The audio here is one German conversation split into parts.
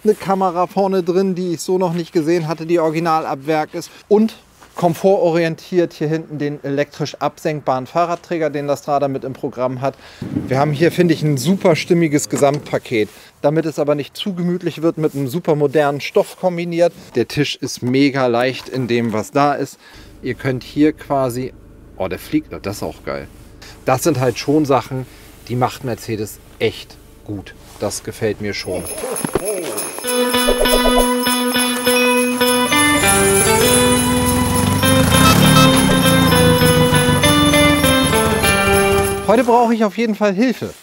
eine Kamera vorne drin, die ich so noch nicht gesehen hatte, die original ab Werk ist und komfortorientiert hier hinten den elektrisch absenkbaren Fahrradträger, den Lastrada mit im Programm hat. Wir haben hier, finde ich, ein super stimmiges Gesamtpaket. Damit es aber nicht zu gemütlich wird, mit einem super modernen Stoff kombiniert. Der Tisch ist mega leicht in dem, was da ist. Ihr könnt hier quasi... Oh, der fliegt, das ist auch geil. Das sind halt schon Sachen, die macht Mercedes echt gut. Das gefällt mir schon. Heute brauche ich auf jeden Fall Hilfe.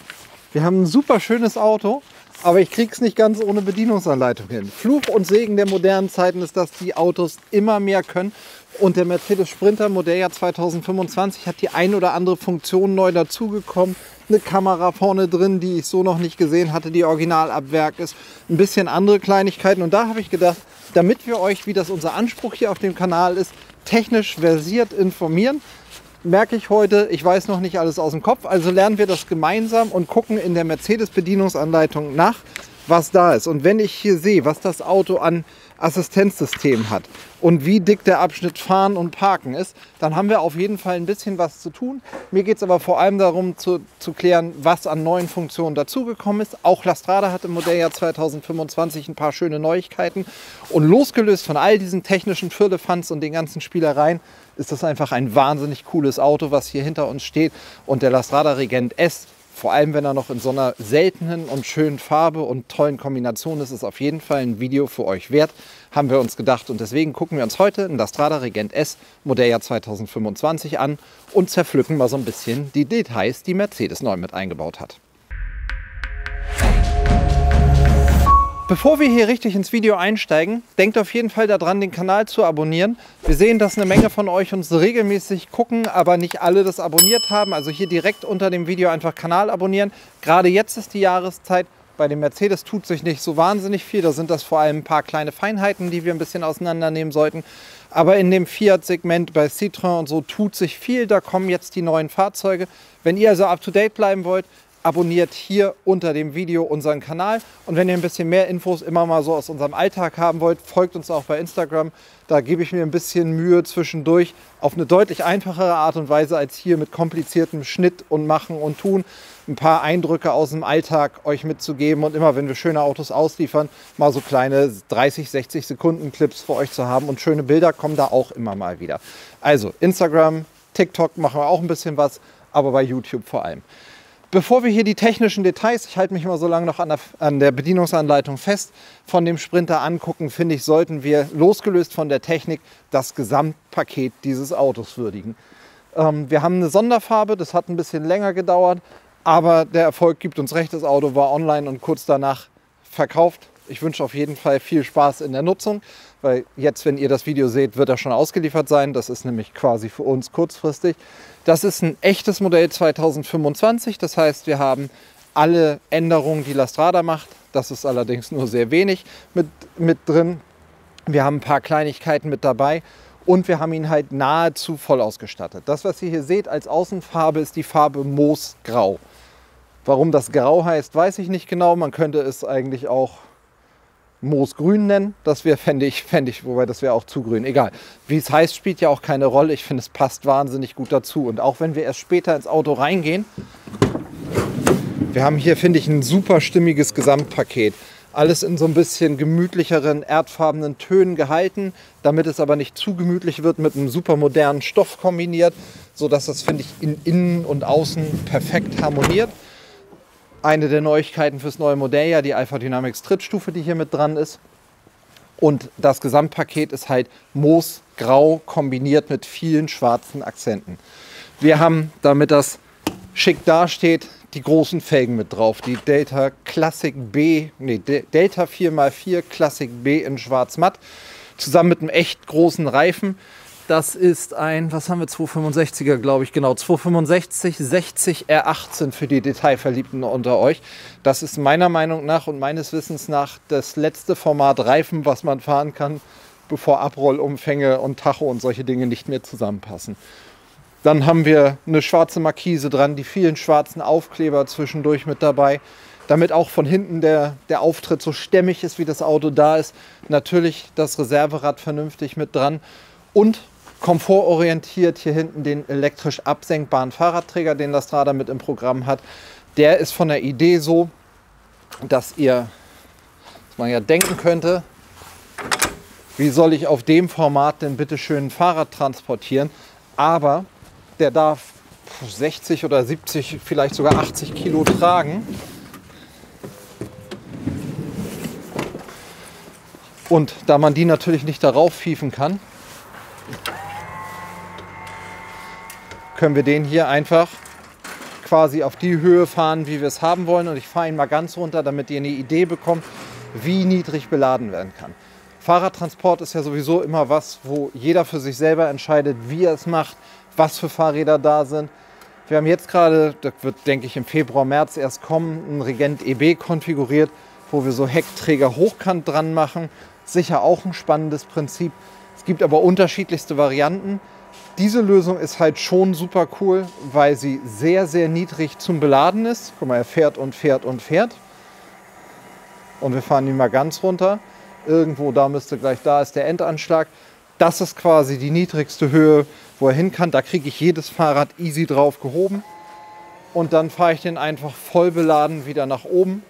Wir haben ein super schönes Auto, aber ich kriege es nicht ganz ohne Bedienungsanleitung hin. Fluch und Segen der modernen Zeiten ist, dass die Autos immer mehr können. Und der Mercedes Sprinter Modelljahr 2025 hat die ein oder andere Funktion neu dazugekommen. Eine Kamera vorne drin, die ich so noch nicht gesehen hatte, die original ab Werk ist. Ein bisschen andere Kleinigkeiten. Und da habe ich gedacht, damit wir euch, wie das unser Anspruch hier auf dem Kanal ist, technisch versiert informieren, merke ich heute, ich weiß noch nicht alles aus dem Kopf, also lernen wir das gemeinsam und gucken in der Mercedes-Bedienungsanleitung nach, was da ist. Und wenn ich hier sehe, was das Auto an Assistenzsystem hat und wie dick der Abschnitt Fahren und Parken ist, dann haben wir auf jeden Fall ein bisschen was zu tun. Mir geht es aber vor allem darum zu klären, was an neuen Funktionen dazugekommen ist. Auch Lastrada hat im Modelljahr 2025 ein paar schöne Neuigkeiten. Und losgelöst von all diesen technischen Firlefanz und den ganzen Spielereien, ist das einfach ein wahnsinnig cooles Auto, was hier hinter uns steht. Und der Lastrada Regent S, vor allem wenn er noch in so einer seltenen und schönen Farbe und tollen Kombination ist, ist auf jeden Fall ein Video für euch wert, haben wir uns gedacht. Und deswegen gucken wir uns heute einen Lastrada Regent S Modelljahr 2025 an und zerpflücken mal so ein bisschen die Details, die Mercedes neu mit eingebaut hat. Bevor wir hier richtig ins Video einsteigen, denkt auf jeden Fall daran, den Kanal zu abonnieren. Wir sehen, dass eine Menge von euch uns regelmäßig gucken, aber nicht alle das abonniert haben. Also hier direkt unter dem Video einfach Kanal abonnieren. Gerade jetzt ist die Jahreszeit. Bei dem Mercedes tut sich nicht so wahnsinnig viel. Da sind das vor allem ein paar kleine Feinheiten, die wir ein bisschen auseinandernehmen sollten. Aber in dem Fiat-Segment bei Citroën und so tut sich viel. Da kommen jetzt die neuen Fahrzeuge. Wenn ihr also up-to-date bleiben wollt, abonniert hier unter dem Video unseren Kanal. Und wenn ihr ein bisschen mehr Infos immer mal so aus unserem Alltag haben wollt, folgt uns auch bei Instagram. Da gebe ich mir ein bisschen Mühe zwischendurch auf eine deutlich einfachere Art und Weise als hier mit kompliziertem Schnitt und Machen und Tun. Ein paar Eindrücke aus dem Alltag euch mitzugeben und immer, wenn wir schöne Autos ausliefern, mal so kleine 30, 60 Sekunden Clips für euch zu haben. Und schöne Bilder kommen da auch immer mal wieder. Also Instagram, TikTok machen wir auch ein bisschen was, aber bei YouTube vor allem. Bevor wir hier die technischen Details, ich halte mich immer so lange noch an der Bedienungsanleitung fest, von dem Sprinter angucken, finde ich, sollten wir, losgelöst von der Technik, das Gesamtpaket dieses Autos würdigen. Wir haben eine Sonderfarbe, das hat ein bisschen länger gedauert, aber der Erfolg gibt uns recht, das Auto war online und kurz danach verkauft. Ich wünsche auf jeden Fall viel Spaß in der Nutzung, weil jetzt, wenn ihr das Video seht, wird er schon ausgeliefert sein. Das ist nämlich quasi für uns kurzfristig. Das ist ein echtes Modell 2025, das heißt, wir haben alle Änderungen, die Lastrada macht. Das ist allerdings nur sehr wenig mit drin. Wir haben ein paar Kleinigkeiten mit dabei und wir haben ihn halt nahezu voll ausgestattet. Das, was ihr hier seht als Außenfarbe, ist die Farbe Moosgrau. Warum das Grau heißt, weiß ich nicht genau. Man könnte es eigentlich auch Moosgrün nennen. Das fände ich, wobei das wäre auch zu grün. Egal. Wie es heißt, spielt ja auch keine Rolle. Ich finde, es passt wahnsinnig gut dazu. Und auch wenn wir erst später ins Auto reingehen, wir haben hier, finde ich, ein super stimmiges Gesamtpaket. Alles in so ein bisschen gemütlicheren, erdfarbenen Tönen gehalten, damit es aber nicht zu gemütlich wird, mit einem super modernen Stoff kombiniert, sodass das, finde ich, in Innen und Außen perfekt harmoniert. Eine der Neuigkeiten fürs neue Modelljahr, die Alpha Dynamics Trittstufe, die hier mit dran ist. Und das Gesamtpaket ist halt moosgrau kombiniert mit vielen schwarzen Akzenten. Wir haben, damit das schick dasteht, die großen Felgen mit drauf. Die Delta Classic B, Delta 4x4 Classic B in schwarz-matt. Zusammen mit einem echt großen Reifen. Das ist ein, was haben wir, 265er, glaube ich, genau, 265 60 R18 für die Detailverliebten unter euch. Das ist meiner Meinung nach und meines Wissens nach das letzte Format Reifen, was man fahren kann, bevor Abrollumfänge und Tacho und solche Dinge nicht mehr zusammenpassen. Dann haben wir eine schwarze Markise dran, die vielen schwarzen Aufkleber zwischendurch mit dabei. damit auch von hinten der Auftritt so stämmig ist, wie das Auto da ist. Natürlich das Reserverad vernünftig mit dran und komfortorientiert hier hinten den elektrisch absenkbaren Fahrradträger, den das Strada mit im Programm hat. Der ist von der Idee so, dass man ja denken könnte, wie soll ich auf dem Format denn bitte schön ein Fahrrad transportieren? Aber der darf 60 oder 70, vielleicht sogar 80 Kilo tragen. Und da man die natürlich nicht darauf fiefen kann, können wir den hier einfach quasi auf die Höhe fahren, wie wir es haben wollen. Und ich fahre ihn mal ganz runter, damit ihr eine Idee bekommt, wie niedrig beladen werden kann. Fahrradtransport ist ja sowieso immer was, wo jeder für sich selber entscheidet, wie er es macht, was für Fahrräder da sind. Wir haben jetzt gerade, das wird denke ich im Februar, März erst kommen, einen Regent EB konfiguriert, wo wir so Heckträger hochkant dran machen. Sicher auch ein spannendes Prinzip. Es gibt aber unterschiedlichste Varianten. Diese Lösung ist halt schon super cool, weil sie sehr, sehr niedrig zum Beladen ist. Guck mal, er fährt und fährt und fährt. Und wir fahren ihn mal ganz runter. Irgendwo da ist der Endanschlag. Das ist quasi die niedrigste Höhe, wo er hin kann. Da kriege ich jedes Fahrrad easy drauf gehoben. Und dann fahre ich den einfach voll beladen wieder nach oben.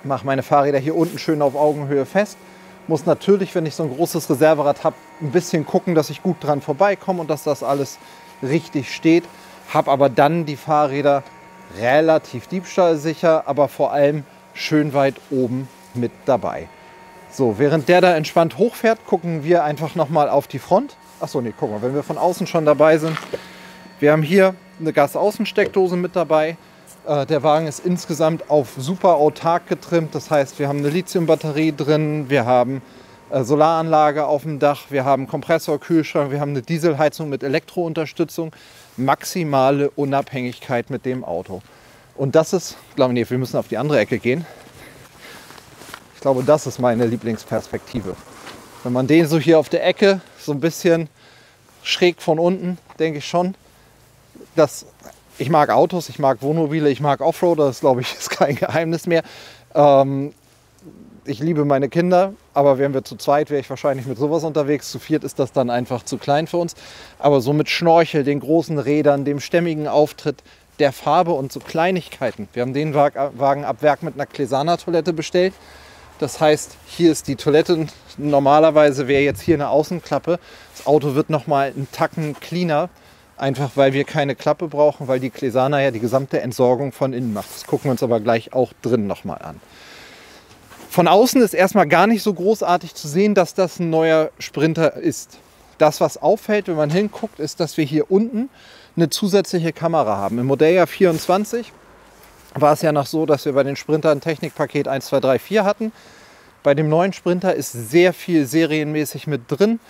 Mache meine Fahrräder hier unten schön auf Augenhöhe fest. Muss natürlich, wenn ich so ein großes Reserverad habe, ein bisschen gucken, dass ich gut dran vorbeikomme und dass das alles richtig steht. Habe aber dann die Fahrräder relativ diebstahlsicher, aber vor allem schön weit oben mit dabei. So, während der da entspannt hochfährt, gucken wir einfach nochmal auf die Front. Achso, nee, guck mal, wenn wir von außen schon dabei sind. Wir haben hier eine Gasaußensteckdose mit dabei. Der Wagen ist insgesamt auf super autark getrimmt. Das heißt, wir haben eine Lithiumbatterie drin, wir haben Solaranlage auf dem Dach, wir haben Kompressor, Kühlschrank, wir haben eine Dieselheizung mit Elektrounterstützung. Maximale Unabhängigkeit mit dem Auto. Und das ist, wir müssen auf die andere Ecke gehen. Ich glaube, das ist meine Lieblingsperspektive. Wenn man den so hier auf der Ecke, so ein bisschen schräg von unten, denke ich schon, dass ich mag Autos, ich mag Wohnmobile, ich mag Offroader, das glaube ich ist kein Geheimnis mehr. Ich liebe meine Kinder, aber wären wir zu zweit, wäre ich wahrscheinlich mit sowas unterwegs. Zu viert ist das dann einfach zu klein für uns. Aber so mit Schnorchel, den großen Rädern, dem stämmigen Auftritt, der Farbe und so Kleinigkeiten. Wir haben den Wagen ab Werk mit einer Clesana-Toilette bestellt. Das heißt, hier ist die Toilette. Normalerweise wäre jetzt hier eine Außenklappe. Das Auto wird nochmal einen Tacken cleaner. Einfach weil wir keine Klappe brauchen, weil die Clesana ja die gesamte Entsorgung von innen macht. Das gucken wir uns aber gleich auch drin nochmal an. Von außen ist erstmal gar nicht so großartig zu sehen, dass das ein neuer Sprinter ist. Das, was auffällt, wenn man hinguckt, ist, dass wir hier unten eine zusätzliche Kamera haben. Im Modelljahr 24 war es ja noch so, dass wir bei den Sprintern Technikpaket 1, 2, 3, 4 hatten. Bei dem neuen Sprinter ist sehr viel serienmäßig mit drin.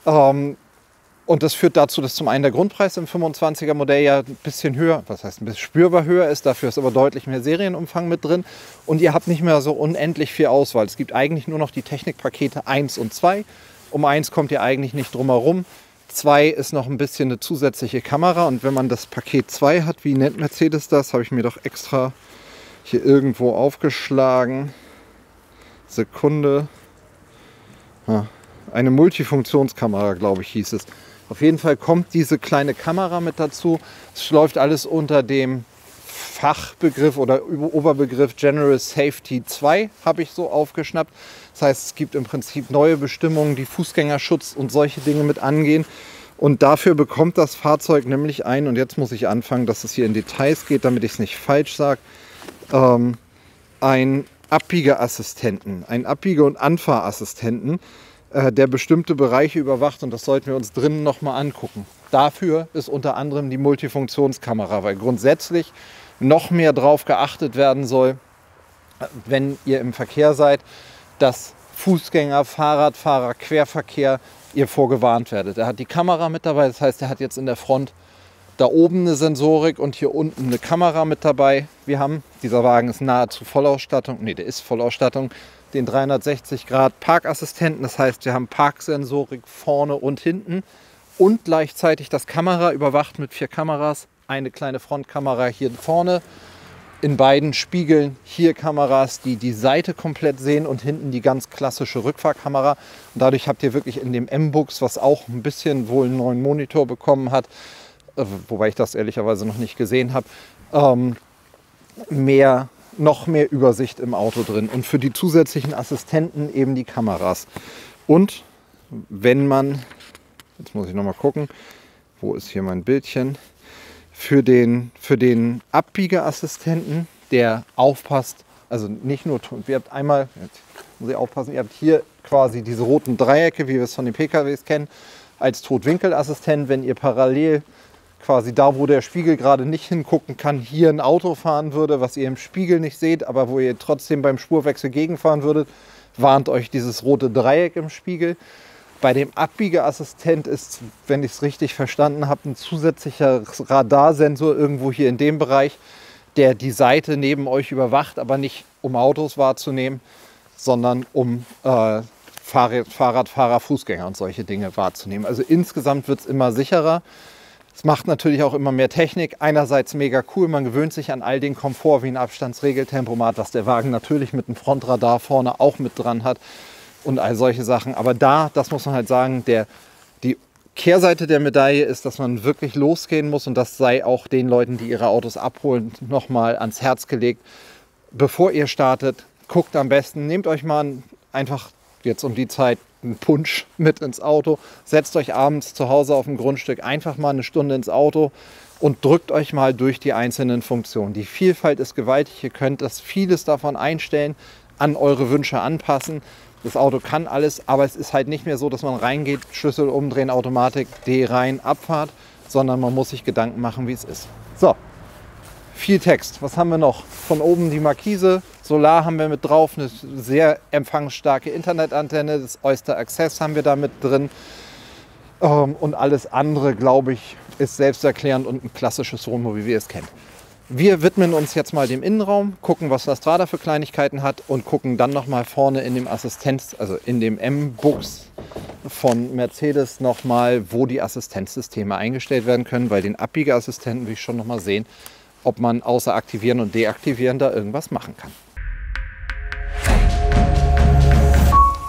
Und das führt dazu, dass zum einen der Grundpreis im 25er Modell ja ein bisschen höher, was heißt ein bisschen spürbar höher ist, dafür ist aber deutlich mehr Serienumfang mit drin. Und ihr habt nicht mehr so unendlich viel Auswahl. Es gibt eigentlich nur noch die Technikpakete 1 und 2. Um 1 kommt ihr eigentlich nicht drum herum. 2 ist noch ein bisschen eine zusätzliche Kamera. Und wenn man das Paket 2 hat, wie nennt Mercedes das? Habe ich mir doch extra hier irgendwo aufgeschlagen. Sekunde. Eine Multifunktionskamera, glaube ich, hieß es. Auf jeden Fall kommt diese kleine Kamera mit dazu. Es läuft alles unter dem Fachbegriff oder Oberbegriff General Safety 2, habe ich so aufgeschnappt. Das heißt, es gibt im Prinzip neue Bestimmungen, die Fußgängerschutz und solche Dinge mit angehen. Und dafür bekommt das Fahrzeug nämlich und jetzt muss ich anfangen, dass es hier in Details geht, damit ich es nicht falsch sage, einen Abbiegeassistenten, einen Abbiege- und Anfahrassistenten, der bestimmte Bereiche überwacht, und das sollten wir uns drinnen nochmal angucken. Dafür ist unter anderem die Multifunktionskamera, weil grundsätzlich noch mehr drauf geachtet werden soll, wenn ihr im Verkehr seid, dass Fußgänger, Fahrradfahrer, Querverkehr ihr vorgewarnt werdet. Er hat die Kamera mit dabei, das heißt, er hat jetzt in der Front da oben eine Sensorik und hier unten eine Kamera mit dabei. Dieser Wagen ist nahezu Vollausstattung, der ist Vollausstattung, den 360° Parkassistenten. Das heißt, wir haben Parksensorik vorne und hinten und gleichzeitig das Kamera überwacht mit 4 Kameras. Eine kleine Frontkamera hier vorne in beiden Spiegeln hier Kameras, die die Seite komplett sehen und hinten die ganz klassische Rückfahrkamera. Und dadurch habt ihr wirklich in dem M-Bux, was auch ein bisschen wohl einen neuen Monitor bekommen hat, wobei ich das ehrlicherweise noch nicht gesehen habe, noch mehr Übersicht im Auto drin. Und für die zusätzlichen Assistenten eben die Kameras. Und wenn man, jetzt muss ich noch mal gucken, wo ist hier mein Bildchen, für den Abbiegeassistenten, der aufpasst, also nicht nur, ihr habt einmal, jetzt muss ich aufpassen, ihr habt hier quasi diese roten Dreiecke, wie wir es von den PKWs kennen, als Totwinkelassistent, wenn ihr parallel quasi da, wo der Spiegel gerade nicht hingucken kann, hier ein Auto fahren würde, was ihr im Spiegel nicht seht, aber wo ihr trotzdem beim Spurwechsel gegenfahren würdet, warnt euch dieses rote Dreieck im Spiegel. Bei dem Abbiegeassistent ist, wenn ich es richtig verstanden habe, ein zusätzlicher Radarsensor irgendwo hier in dem Bereich, der die Seite neben euch überwacht, aber nicht um Autos wahrzunehmen, sondern um Fahrradfahrer, Fußgänger und solche Dinge wahrzunehmen. Also insgesamt wird es immer sicherer. Es macht natürlich auch immer mehr Technik. Einerseits mega cool, man gewöhnt sich an all den Komfort wie ein Abstandsregeltempomat, was der Wagen natürlich mit einem Frontradar vorne auch mit dran hat. Und all solche Sachen. Aber das muss man halt sagen, die Kehrseite der Medaille ist, dass man wirklich losgehen muss. Und das sei auch den Leuten, die ihre Autos abholen, nochmal ans Herz gelegt. Bevor ihr startet, guckt am besten, nehmt euch mal einfach jetzt um die Zeit einen Punsch mit ins Auto. Setzt euch abends zu Hause auf dem Grundstück einfach mal eine Stunde ins Auto und drückt euch mal durch die einzelnen Funktionen. Die Vielfalt ist gewaltig. Ihr könnt das vieles davon einstellen, an eure Wünsche anpassen. Das Auto kann alles, aber es ist halt nicht mehr so, dass man reingeht, Schlüssel umdrehen, Automatik, D rein, Abfahrt, sondern man muss sich Gedanken machen, wie es ist. So, viel Text. Was haben wir noch? Von oben die Markise, Solar haben wir mit drauf, eine sehr empfangsstarke Internetantenne, das Oyster Access haben wir da mit drin. Und alles andere, glaube ich, ist selbsterklärend und ein klassisches Wohnmobil, wie wir es kennen. Wir widmen uns jetzt mal dem Innenraum, gucken, was Lastrada für Kleinigkeiten hat und gucken dann nochmal vorne in dem also in dem M-Bux von Mercedes nochmal, wo die Assistenzsysteme eingestellt werden können. Bei den Abbiegeassistenten will ich schon nochmal sehen, ob man außer aktivieren und deaktivieren da irgendwas machen kann.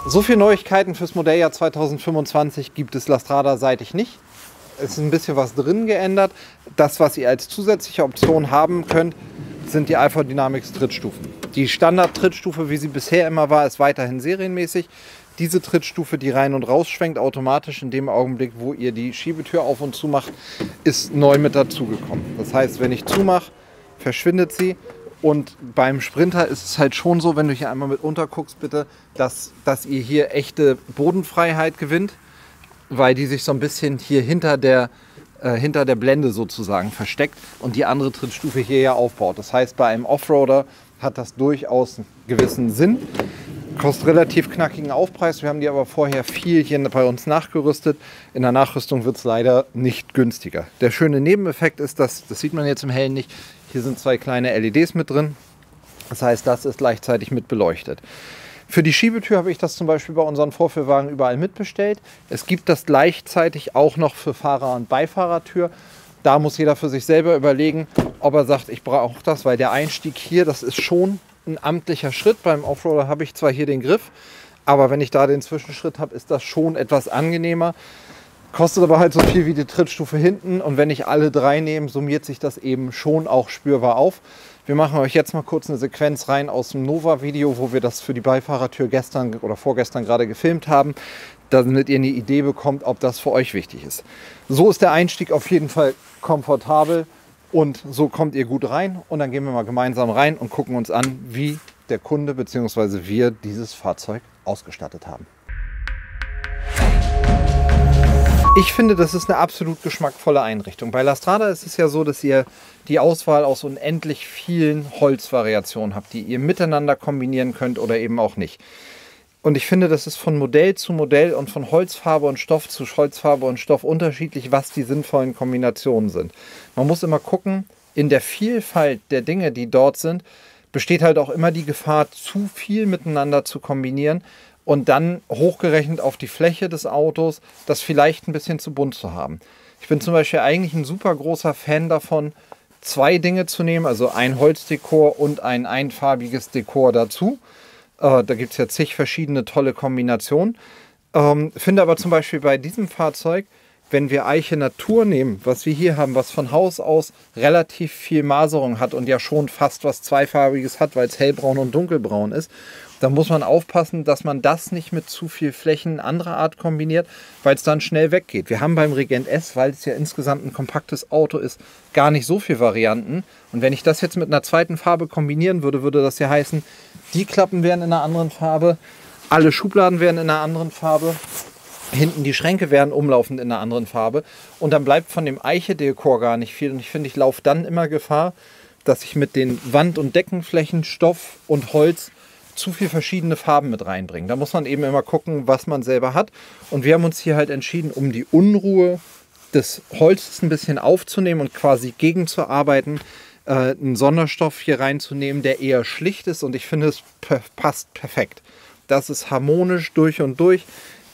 So viele Neuigkeiten fürs Modelljahr 2025 gibt es Lastrada-seitig nicht. Es ist ein bisschen was drin geändert. Das, was ihr als zusätzliche Option haben könnt, sind die Alpha Dynamics Trittstufen. Die Standard-Trittstufe, wie sie bisher immer war, ist weiterhin serienmäßig. Diese Trittstufe, die rein und raus schwenkt, automatisch in dem Augenblick, wo ihr die Schiebetür auf und zu macht, ist neu mit dazugekommen. Das heißt, wenn ich zumache, verschwindet sie. Und beim Sprinter ist es halt schon so, wenn du hier einmal mit unterguckst, bitte, dass ihr hier echte Bodenfreiheit gewinnt, weil die sich so ein bisschen hier hinter der Blende sozusagen versteckt und die andere Trittstufe hier ja aufbaut. Das heißt, bei einem Offroader hat das durchaus einen gewissen Sinn. Kostet relativ knackigen Aufpreis. Wir haben die aber vorher viel hier bei uns nachgerüstet. In der Nachrüstung wird es leider nicht günstiger. Der schöne Nebeneffekt ist, das sieht man jetzt im Hellen nicht, hier sind zwei kleine LEDs mit drin. Das heißt, das ist gleichzeitig mit beleuchtet. Für die Schiebetür habe ich das zum Beispiel bei unseren Vorführwagen überall mitbestellt. Es gibt das gleichzeitig auch noch für Fahrer- und Beifahrertür. Da muss jeder für sich selber überlegen, ob er sagt, ich brauche das, weil der Einstieg hier, das ist schon ein amtlicher Schritt. Beim Offroader habe ich zwar hier den Griff, aber wenn ich da den Zwischenschritt habe, ist das schon etwas angenehmer. Kostet aber halt so viel wie die Trittstufe hinten und wenn ich alle drei nehme, summiert sich das eben schon auch spürbar auf. Wir machen euch jetzt mal kurz eine Sequenz rein aus dem Nova-Video, wo wir das für die Beifahrertür gestern oder vorgestern gerade gefilmt haben, damit ihr eine Idee bekommt, ob das für euch wichtig ist. So ist der Einstieg auf jeden Fall komfortabel und so kommt ihr gut rein. Und dann gehen wir mal gemeinsam rein und gucken uns an, wie der Kunde bzw. wir dieses Fahrzeug ausgestattet haben. Ich finde, das ist eine absolut geschmackvolle Einrichtung. Bei Lastrada ist es ja so, dass ihr die Auswahl aus unendlich vielen Holzvariationen habt, die ihr miteinander kombinieren könnt oder eben auch nicht. Und ich finde, das ist von Modell zu Modell und von Holzfarbe und Stoff zu Holzfarbe und Stoff unterschiedlich, was die sinnvollen Kombinationen sind. Man muss immer gucken, in der Vielfalt der Dinge, die dort sind, besteht halt auch immer die Gefahr, zu viel miteinander zu kombinieren und dann hochgerechnet auf die Fläche des Autos, das vielleicht ein bisschen zu bunt zu haben. Ich bin zum Beispiel eigentlich ein super großer Fan davon, 2 Dinge zu nehmen, also ein Holzdekor und ein einfarbiges Dekor dazu. Da gibt es ja zig verschiedene tolle Kombinationen. Finde aber zum Beispiel bei diesem Fahrzeug, wenn wir Eiche Natur nehmen, was wir hier haben, was von Haus aus relativ viel Maserung hat und ja schon fast was Zweifarbiges hat, weil es hellbraun und dunkelbraun ist, dann muss man aufpassen, dass man das nicht mit zu viel Flächen anderer Art kombiniert, weil es dann schnell weggeht. Wir haben beim Regent S, weil es ja insgesamt ein kompaktes Auto ist, gar nicht so viele Varianten. Und wenn ich das jetzt mit einer zweiten Farbe kombinieren würde, würde das ja heißen, die Klappen wären in einer anderen Farbe, alle Schubladen wären in einer anderen Farbe, hinten die Schränke wären umlaufend in einer anderen Farbe und dann bleibt von dem Eiche-Dekor gar nicht viel. Und ich finde, ich laufe dann immer Gefahr, dass ich mit den Wand- und Deckenflächen, Stoff und Holz zu viel verschiedene Farben mit reinbringe. Da muss man eben immer gucken, was man selber hat. Und wir haben uns hier halt entschieden, um die Unruhe des Holzes ein bisschen aufzunehmen und quasi gegenzuarbeiten, einen Sonderstoff hier reinzunehmen, der eher schlicht ist. Und ich finde, es passt perfekt. Das ist harmonisch durch und durch.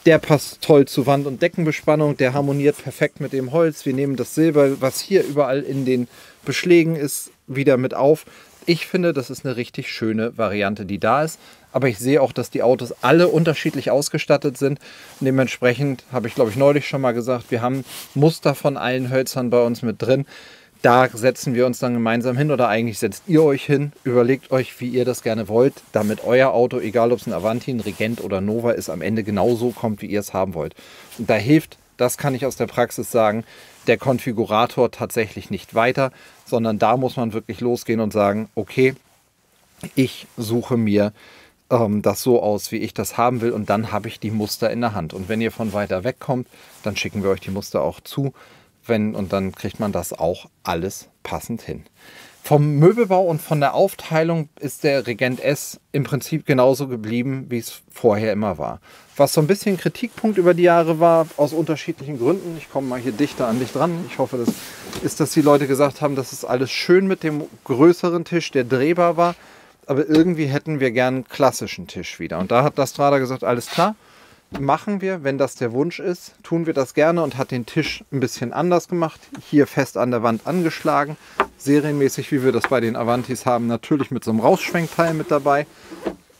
Der passt toll zu Wand- und Deckenbespannung, der harmoniert perfekt mit dem Holz. Wir nehmen das Silber, was hier überall in den Beschlägen ist, wieder mit auf. Ich finde, das ist eine richtig schöne Variante, die da ist. Aber ich sehe auch, dass die Autos alle unterschiedlich ausgestattet sind. Und dementsprechend habe ich, glaube ich, neulich schon mal gesagt, wir haben Muster von allen Hölzern bei uns mit drin. Da setzen wir uns dann gemeinsam hin oder eigentlich setzt ihr euch hin, überlegt euch, wie ihr das gerne wollt, damit euer Auto, egal ob es ein Avanti, ein Regent oder Nova ist, am Ende genauso kommt, wie ihr es haben wollt. Und da hilft, das kann ich aus der Praxis sagen, der Konfigurator tatsächlich nicht weiter, sondern da muss man wirklich losgehen und sagen, okay, ich suche mir das so aus, wie ich das haben will und dann habe ich die Muster in der Hand. Und wenn ihr von weiter weg kommt, dann schicken wir euch die Muster auch zu. Und dann kriegt man das auch alles passend hin. Vom Möbelbau und von der Aufteilung ist der Regent S im Prinzip genauso geblieben, wie es vorher immer war. Was so ein bisschen Kritikpunkt über die Jahre war, aus unterschiedlichen Gründen. Ich komme mal hier dichter an dich dran. Ich hoffe, das ist, dass die Leute gesagt haben, das ist alles schön mit dem größeren Tisch, der drehbar war. Aber irgendwie hätten wir gern einen klassischen Tisch wieder. Und da hat das Strada gesagt, alles klar. Machen wir, wenn das der Wunsch ist, tun wir das gerne und hat den Tisch ein bisschen anders gemacht. Hier fest an der Wand angeschlagen. Serienmäßig, wie wir das bei den Avantis haben, natürlich mit so einem Rausschwenkteil mit dabei.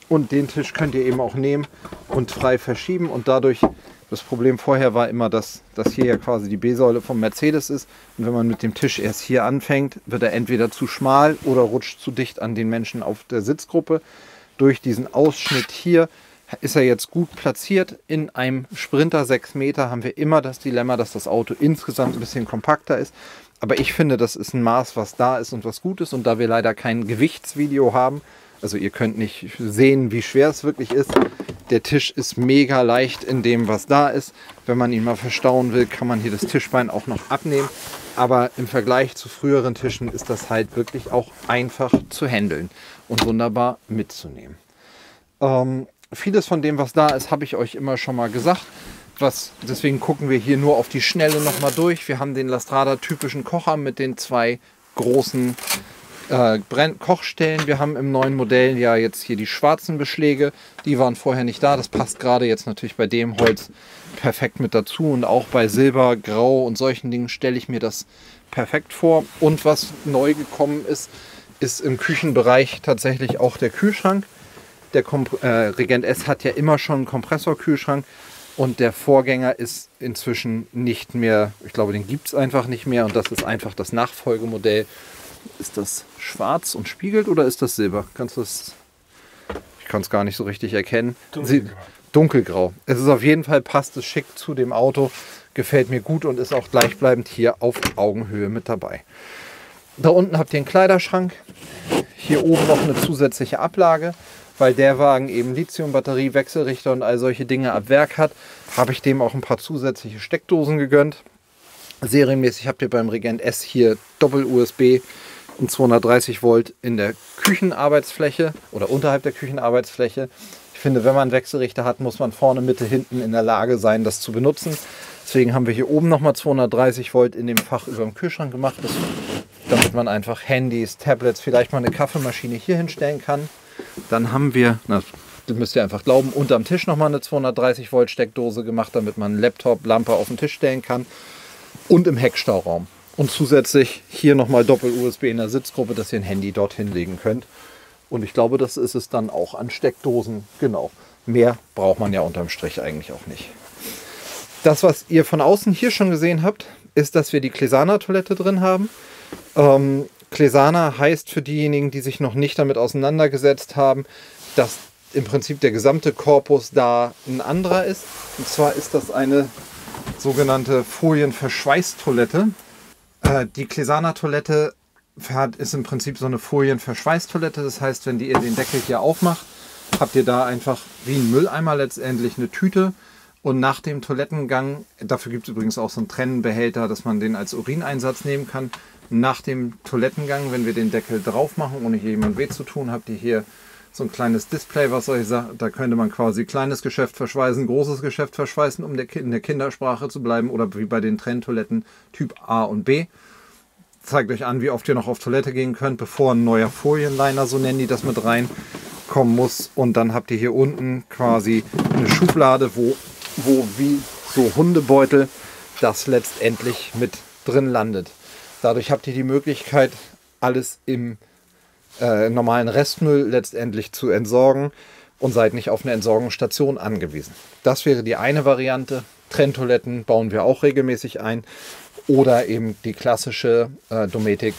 Und den Tisch könnt ihr eben auch nehmen und frei verschieben. Und dadurch, das Problem vorher war immer, dass das hier ja quasi die B-Säule vom Mercedes ist. Und wenn man mit dem Tisch erst hier anfängt, wird er entweder zu schmal oder rutscht zu dicht an den Menschen auf der Sitzgruppe. Durch diesen Ausschnitt hier ist er jetzt gut platziert. In einem Sprinter 6 Meter haben wir immer das Dilemma, dass das Auto insgesamt ein bisschen kompakter ist. Aber ich finde, das ist ein Maß, was da ist und was gut ist. Und da wir leider kein Gewichtsvideo haben, also ihr könnt nicht sehen, wie schwer es wirklich ist. Der Tisch ist mega leicht in dem, was da ist. Wenn man ihn mal verstauen will, kann man hier das Tischbein auch noch abnehmen. Aber im Vergleich zu früheren Tischen ist das halt wirklich auch einfach zu handeln und wunderbar mitzunehmen. Vieles von dem, was da ist, habe ich euch immer schon mal gesagt. Deswegen gucken wir hier nur auf die Schnelle nochmal durch. Wir haben den Lastrada typischen Kocher mit den 2 großen Kochstellen. Wir haben im neuen Modell ja jetzt hier die schwarzen Beschläge. Die waren vorher nicht da. Das passt gerade jetzt natürlich bei dem Holz perfekt mit dazu. Und auch bei Silber, Grau und solchen Dingen stelle ich mir das perfekt vor. Und was neu gekommen ist, ist im Küchenbereich tatsächlich auch der Kühlschrank. Der Regent S hat ja immer schon einen Kompressorkühlschrank und der Vorgänger ist inzwischen nicht mehr, ich glaube, den gibt es einfach nicht mehr und das ist einfach das Nachfolgemodell. Ist das schwarz und spiegelt oder ist das silber? Ich kann es gar nicht so richtig erkennen. Dunkelgrau. Dunkelgrau. Es ist auf jeden Fall, passt es schick zu dem Auto, gefällt mir gut und ist auch gleichbleibend hier auf Augenhöhe mit dabei. Da unten habt ihr einen Kleiderschrank, hier oben noch eine zusätzliche Ablage. Weil der Wagen eben Lithium-Batterie, Wechselrichter und all solche Dinge ab Werk hat, habe ich dem auch ein paar zusätzliche Steckdosen gegönnt. Serienmäßig habt ihr beim Regent S hier Doppel-USB und 230 Volt in der Küchenarbeitsfläche oder unterhalb der Küchenarbeitsfläche. Ich finde, wenn man Wechselrichter hat, muss man vorne, Mitte, hinten in der Lage sein, das zu benutzen. Deswegen haben wir hier oben nochmal 230 Volt in dem Fach über dem Kühlschrank gemacht, damit man einfach Handys, Tablets, vielleicht mal eine Kaffeemaschine hier hinstellen kann. Dann haben wir, das müsst ihr einfach glauben, unterm Tisch nochmal eine 230 Volt Steckdose gemacht, damit man einen Laptop, Lampe auf den Tisch stellen kann. Und im Heckstauraum. Und zusätzlich hier nochmal Doppel-USB in der Sitzgruppe, dass ihr ein Handy dorthin legen könnt. Und ich glaube, das ist es dann auch an Steckdosen. Genau. Mehr braucht man ja unterm Strich eigentlich auch nicht. Das, was ihr von außen hier schon gesehen habt, ist, dass wir die Clesana-Toilette drin haben. Clesana heißt für diejenigen, die sich noch nicht damit auseinandergesetzt haben, dass im Prinzip der gesamte Korpus da ein anderer ist. Und zwar ist das eine sogenannte Folienverschweißtoilette. Die Clesana-Toilette ist im Prinzip so eine Folienverschweißtoilette. Das heißt, wenn ihr den Deckel hier aufmacht, habt ihr da einfach wie ein Mülleimer letztendlich eine Tüte. Und nach dem Toilettengang, dafür gibt es übrigens auch so einen Trennbehälter, dass man den als Urineinsatz nehmen kann. Nach dem Toilettengang, wenn wir den Deckel drauf machen, ohne hier jemand weh zu tun, habt ihr hier so ein kleines Display, was euch sagt, da könnte man quasi kleines Geschäft verschweißen, großes Geschäft verschweißen, um in der Kindersprache zu bleiben, oder wie bei den Trenntoiletten Typ A und B. Zeigt euch an, wie oft ihr noch auf Toilette gehen könnt, bevor ein neuer Folienliner, so nennen die das, mit reinkommen muss. Und dann habt ihr hier unten quasi eine Schublade, wo wie so Hundebeutel das letztendlich mit drin landet. Dadurch habt ihr die Möglichkeit, alles im normalen Restmüll letztendlich zu entsorgen und seid nicht auf eine Entsorgungsstation angewiesen. Das wäre die eine Variante. Trenntoiletten bauen wir auch regelmäßig ein. Oder eben die klassische Dometic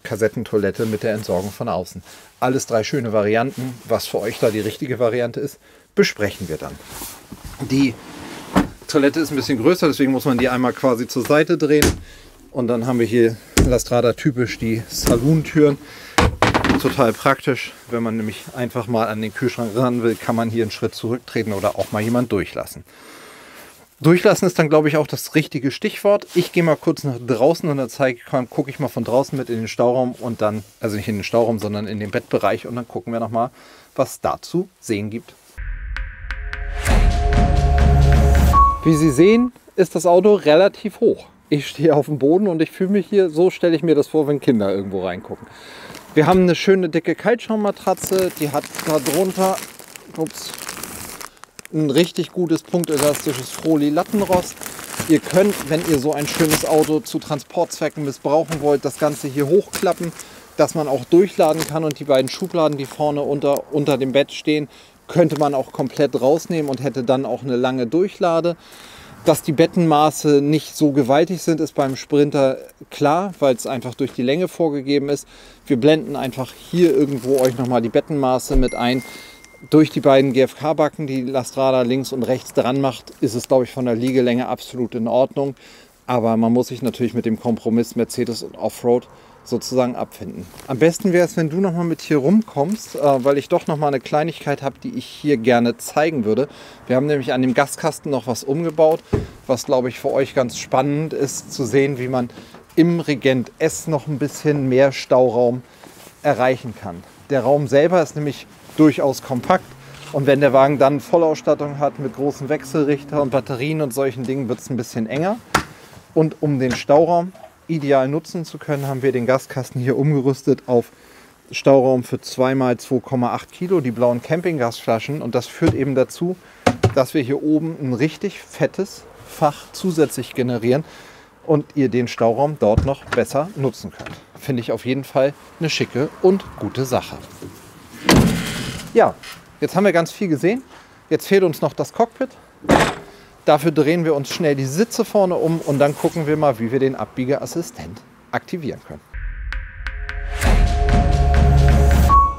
Kassettentoilette mit der Entsorgung von außen. Alles 3 schöne Varianten. Was für euch da die richtige Variante ist, besprechen wir dann. Die Toilette ist ein bisschen größer, deswegen muss man die einmal quasi zur Seite drehen. Und dann haben wir hier Lastrada typisch die Saloon-Türen. Total praktisch, wenn man nämlich einfach mal an den Kühlschrank ran will, kann man hier einen Schritt zurücktreten oder auch mal jemand durchlassen. Durchlassen ist dann, glaube ich, auch das richtige Stichwort. Ich gehe mal kurz nach draußen und dann gucke ich mal von draußen mit in den Stauraum und dann, also nicht in den Stauraum, sondern in den Bettbereich, und dann gucken wir noch mal, was es da zu sehen gibt. Wie Sie sehen, ist das Auto relativ hoch. Ich stehe auf dem Boden und ich fühle mich hier, so stelle ich mir das vor, wenn Kinder irgendwo reingucken. Wir haben eine schöne dicke Kaltschaummatratze, die hat da drunter ein richtig gutes punktelastisches Froli-Lattenrost. Ihr könnt, wenn ihr so ein schönes Auto zu Transportzwecken missbrauchen wollt, das Ganze hier hochklappen, dass man auch durchladen kann, und die beiden Schubladen, die vorne unter dem Bett stehen, könnte man auch komplett rausnehmen und hätte dann auch eine lange Durchlade. Dass die Bettenmaße nicht so gewaltig sind, ist beim Sprinter klar, weil es einfach durch die Länge vorgegeben ist. Wir blenden einfach hier irgendwo euch nochmal die Bettenmaße mit ein. Durch die beiden GFK-Backen, die Lastrada links und rechts dran macht, ist es, glaube ich, von der Liegelänge absolut in Ordnung. Aber man muss sich natürlich mit dem Kompromiss Mercedes und Offroad sozusagen abfinden. Am besten wäre es, wenn du nochmal mit hier rumkommst, weil ich doch nochmal eine Kleinigkeit habe, die ich hier gerne zeigen würde. Wir haben nämlich an dem Gaskasten noch was umgebaut, was, glaube ich, für euch ganz spannend ist, zu sehen, wie man im Regent S noch ein bisschen mehr Stauraum erreichen kann. Der Raum selber ist nämlich durchaus kompakt, und wenn der Wagen dann Vollausstattung hat mit großen Wechselrichter und Batterien und solchen Dingen, wird es ein bisschen enger. Und um den Stauraum ideal nutzen zu können, haben wir den Gaskasten hier umgerüstet auf Stauraum für 2x2,8 Kilo, die blauen Campinggasflaschen. Und das führt eben dazu, dass wir hier oben ein richtig fettes Fach zusätzlich generieren und ihr den Stauraum dort noch besser nutzen könnt. Finde ich auf jeden Fall eine schicke und gute Sache. Ja, jetzt haben wir ganz viel gesehen. Jetzt fehlt uns noch das Cockpit. Dafür drehen wir uns schnell die Sitze vorne um und dann gucken wir mal, wie wir den Abbiegeassistent aktivieren können.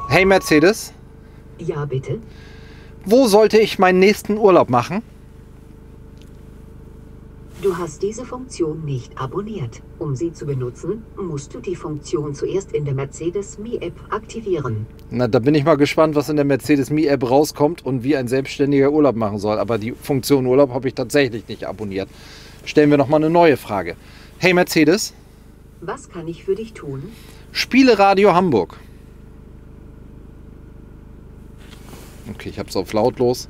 Hey Mercedes. Ja, bitte. Wo sollte ich meinen nächsten Urlaub machen? Du hast diese Funktion nicht abonniert. Um sie zu benutzen, musst du die Funktion zuerst in der Mercedes Me-App aktivieren. Na, da bin ich mal gespannt, was in der Mercedes Me-App rauskommt und wie ein Selbstständiger Urlaub machen soll. Aber die Funktion Urlaub habe ich tatsächlich nicht abonniert. Stellen wir noch mal eine neue Frage. Hey Mercedes. Was kann ich für dich tun? Spiele Radio Hamburg. Okay, ich habe es auf lautlos.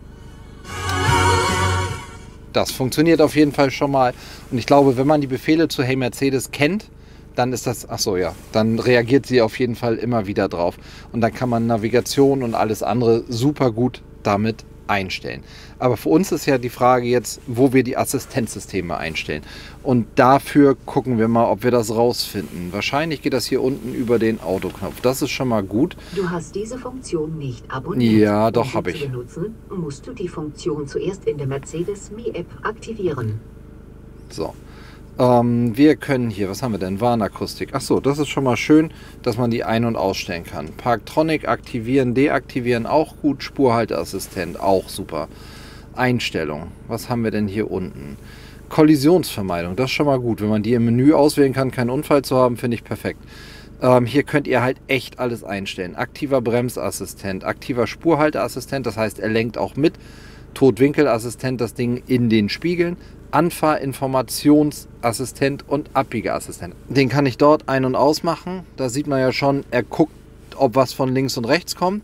Das funktioniert auf jeden Fall schon mal. Und ich glaube, wenn man die Befehle zu Hey Mercedes kennt, dann ist das, ach so, ja, dann reagiert sie auf jeden Fall immer wieder drauf. Und dann kann man Navigation und alles andere super gut damit einstellen. Aber für uns ist ja die Frage jetzt, wo wir die Assistenzsysteme einstellen. Und dafür gucken wir mal, ob wir das rausfinden. Wahrscheinlich geht das hier unten über den Autoknopf. Das ist schon mal gut. Du hast diese Funktion nicht abonniert. Ja, doch, habe ich. Um sie zu benutzen, musst du die Funktion zuerst in der Mercedes Me-App aktivieren. So. Wir können hier, was haben wir denn? Warnakustik. Achso, das ist schon mal schön, dass man die ein- und ausstellen kann. Parktronic aktivieren, deaktivieren, auch gut. Spurhalteassistent, auch super. Einstellung. Was haben wir denn hier unten? Kollisionsvermeidung, das ist schon mal gut. Wenn man die im Menü auswählen kann, keinen Unfall zu haben, finde ich perfekt. Hier könnt ihr halt echt alles einstellen. Aktiver Bremsassistent, aktiver Spurhalteassistent, das heißt, er lenkt auch mit. Totwinkelassistent, das Ding in den Spiegeln. Anfahrinformationsassistent und Abbiegeassistent. Den kann ich dort ein- und ausmachen. Da sieht man ja schon, er guckt, ob was von links und rechts kommt.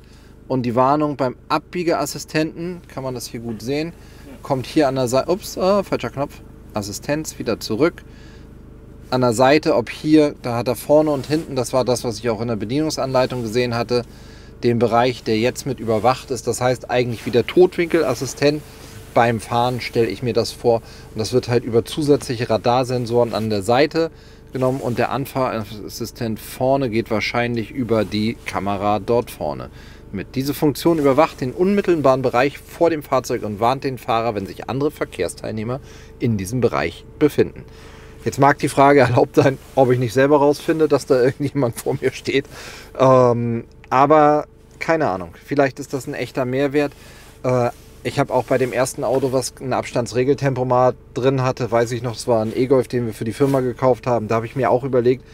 Und die Warnung beim Abbiegeassistenten, kann man das hier gut sehen, kommt hier an der Seite, ups, falscher Knopf, Assistenz, wieder zurück. An der Seite, ob hier, da hat er vorne und hinten, das war das, was ich auch in der Bedienungsanleitung gesehen hatte, den Bereich, der jetzt mit überwacht ist. Das heißt eigentlich wie der Totwinkelassistent. Beim Fahren stelle ich mir das vor. Und das wird halt über zusätzliche Radarsensoren an der Seite genommen. Und der Anfahrassistent vorne geht wahrscheinlich über die Kamera dort vorne mit. Diese Funktion überwacht den unmittelbaren Bereich vor dem Fahrzeug und warnt den Fahrer, wenn sich andere Verkehrsteilnehmer in diesem Bereich befinden. Jetzt mag die Frage erlaubt sein, ob ich nicht selber rausfinde, dass da irgendjemand vor mir steht. Aber keine Ahnung, vielleicht ist das ein echter Mehrwert. Ich habe auch bei dem ersten Auto, was ein Abstandsregeltempomat drin hatte, weiß ich noch, es war ein E-Golf, den wir für die Firma gekauft haben. Da habe ich mir auch überlegt,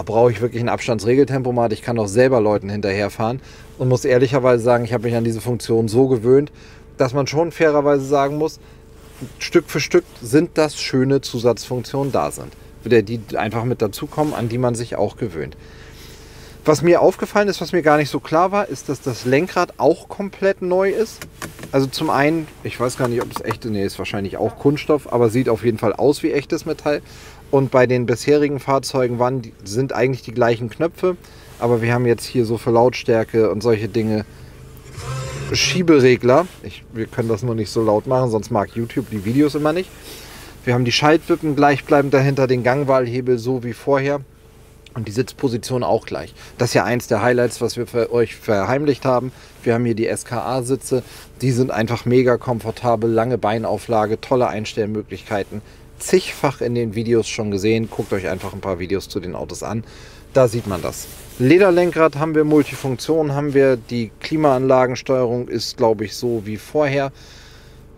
brauche ich wirklich ein Abstandsregeltempomat? Ich kann doch selber Leuten hinterherfahren. Und muss ehrlicherweise sagen, ich habe mich an diese Funktion so gewöhnt, dass man schon fairerweise sagen muss, Stück für Stück sind das schöne Zusatzfunktionen da sind, die einfach mit dazukommen, an die man sich auch gewöhnt. Was mir aufgefallen ist, was mir gar nicht so klar war, ist, dass das Lenkrad auch komplett neu ist. Also zum einen, ich weiß gar nicht, ob es echte, nee, ist wahrscheinlich auch Kunststoff, aber sieht auf jeden Fall aus wie echtes Metall. Und bei den bisherigen Fahrzeugen sind eigentlich die gleichen Knöpfe, aber wir haben jetzt hier so für Lautstärke und solche Dinge Schieberegler. Wir können das nur nicht so laut machen, sonst mag YouTube die Videos immer nicht. Wir haben die Schaltwippen gleichbleibend dahinter, den Gangwahlhebel so wie vorher. Und die Sitzposition auch gleich. Das ist ja eins der Highlights, was wir für euch verheimlicht haben. Wir haben hier die SKA-Sitze. Die sind einfach mega komfortabel, lange Beinauflage, tolle Einstellmöglichkeiten. Zigfach in den Videos schon gesehen. Guckt euch einfach ein paar Videos zu den Autos an. Da sieht man das. Lederlenkrad haben wir, Multifunktion haben wir. Die Klimaanlagensteuerung ist, glaube ich, so wie vorher.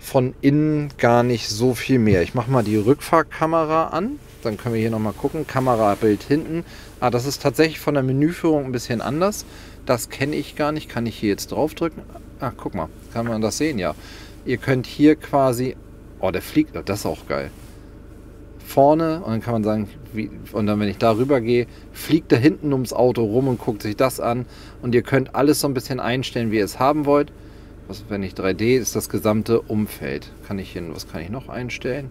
Von innen gar nicht so viel mehr. Ich mache mal die Rückfahrkamera an. Dann können wir hier nochmal gucken. Kamerabild hinten. Das ist tatsächlich von der Menüführung ein bisschen anders. Das kenne ich gar nicht. Kann ich hier jetzt drauf drücken? Guck mal. Kann man das sehen? Ja. Ihr könnt hier quasi... der fliegt. Das ist auch geil. Vorne. Und dann kann man sagen... Und dann, wenn ich da rüber gehe, fliegt er hinten ums Auto rum und guckt sich das an. Und ihr könnt alles so ein bisschen einstellen, wie ihr es haben wollt. Wenn ich 3D ist das gesamte Umfeld. Was kann ich noch einstellen?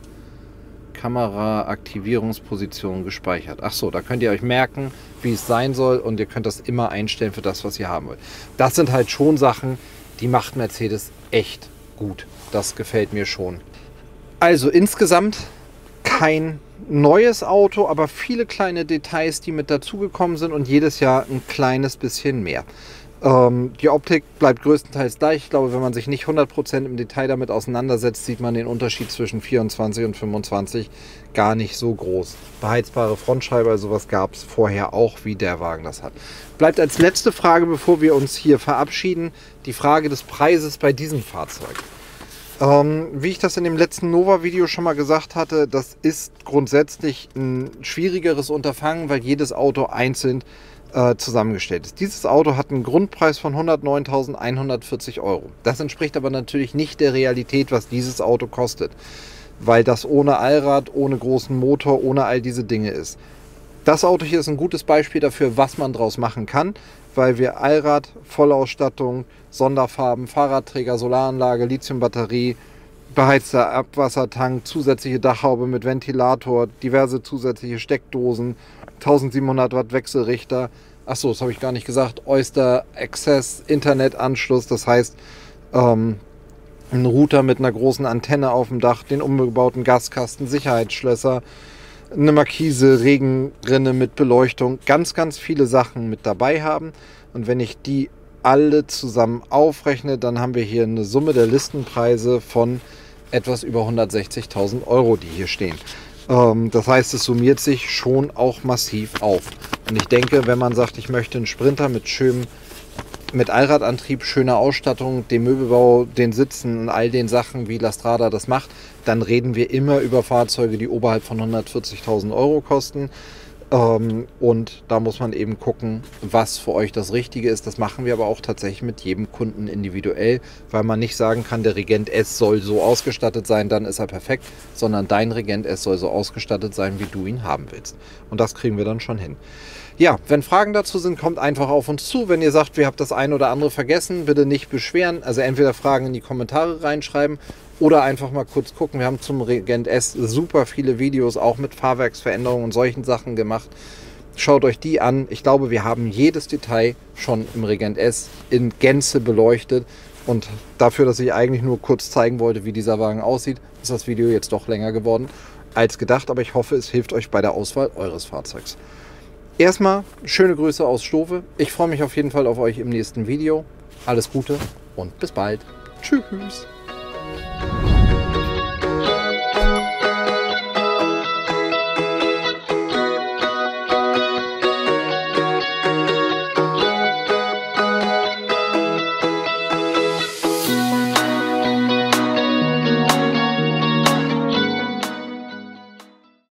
Kamera, Aktivierungsposition gespeichert. Achso, da könnt ihr euch merken, wie es sein soll und ihr könnt das immer einstellen für das, was ihr haben wollt. Das sind halt schon Sachen, die macht Mercedes echt gut. Das gefällt mir schon. Also insgesamt kein neues Auto, aber viele kleine Details, die mit dazugekommen sind und jedes Jahr ein kleines bisschen mehr. Die Optik bleibt größtenteils gleich. Ich glaube, wenn man sich nicht 100% im Detail damit auseinandersetzt, sieht man den Unterschied zwischen 24 und 25 gar nicht so groß. Beheizbare Frontscheibe, sowas gab es vorher auch, wie der Wagen das hat. Bleibt als letzte Frage, bevor wir uns hier verabschieden, die Frage des Preises bei diesem Fahrzeug. Wie ich das in dem letzten Nova-Video schon mal gesagt hatte, das ist grundsätzlich ein schwierigeres Unterfangen, weil jedes Auto einzeln zusammengestellt ist. Dieses Auto hat einen Grundpreis von 109.140 €. Das entspricht aber natürlich nicht der Realität, was dieses Auto kostet, weil das ohne Allrad, ohne großen Motor, ohne all diese Dinge ist. Das Auto hier ist ein gutes Beispiel dafür, was man draus machen kann, weil wir Allrad, Vollausstattung, Sonderfarben, Fahrradträger, Solaranlage, Lithiumbatterie, beheizter Abwassertank, zusätzliche Dachhaube mit Ventilator, diverse zusätzliche Steckdosen, 1700 Watt Wechselrichter. Achso, das habe ich gar nicht gesagt. Oyster Access Internetanschluss. Das heißt, Ein Router mit einer großen Antenne auf dem Dach, den umgebauten Gaskasten, Sicherheitsschlösser, eine Markise, Regenrinne mit Beleuchtung, ganz, ganz viele Sachen mit dabei haben. Und wenn ich die alle zusammen aufrechne, dann haben wir hier eine Summe der Listenpreise von etwas über 160.000 €, die hier stehen. Das heißt, es summiert sich schon auch massiv auf. Und ich denke, wenn man sagt, ich möchte einen Sprinter mit Allradantrieb, schöner Ausstattung, dem Möbelbau, den Sitzen und all den Sachen, wie Lastrada das macht, dann reden wir immer über Fahrzeuge, die oberhalb von 140.000 € kosten. Und da muss man eben gucken, was für euch das Richtige ist. Das machen wir aber auch tatsächlich mit jedem Kunden individuell, weil man nicht sagen kann, der Regent S soll so ausgestattet sein, dann ist er perfekt, sondern dein Regent S soll so ausgestattet sein, wie du ihn haben willst. Und das kriegen wir dann schon hin. Ja, wenn Fragen dazu sind, kommt einfach auf uns zu. Wenn ihr sagt, wir haben das eine oder andere vergessen, bitte nicht beschweren. Also entweder Fragen in die Kommentare reinschreiben oder einfach mal kurz gucken. Wir haben zum Regent S super viele Videos, auch mit Fahrwerksveränderungen und solchen Sachen gemacht. Schaut euch die an. Ich glaube, wir haben jedes Detail schon im Regent S in Gänze beleuchtet. Und dafür, dass ich eigentlich nur kurz zeigen wollte, wie dieser Wagen aussieht, ist das Video jetzt doch länger geworden als gedacht. Aber ich hoffe, es hilft euch bei der Auswahl eures Fahrzeugs. Erstmal schöne Grüße aus Stove. Ich freue mich auf jeden Fall auf euch im nächsten Video. Alles Gute und bis bald. Tschüss.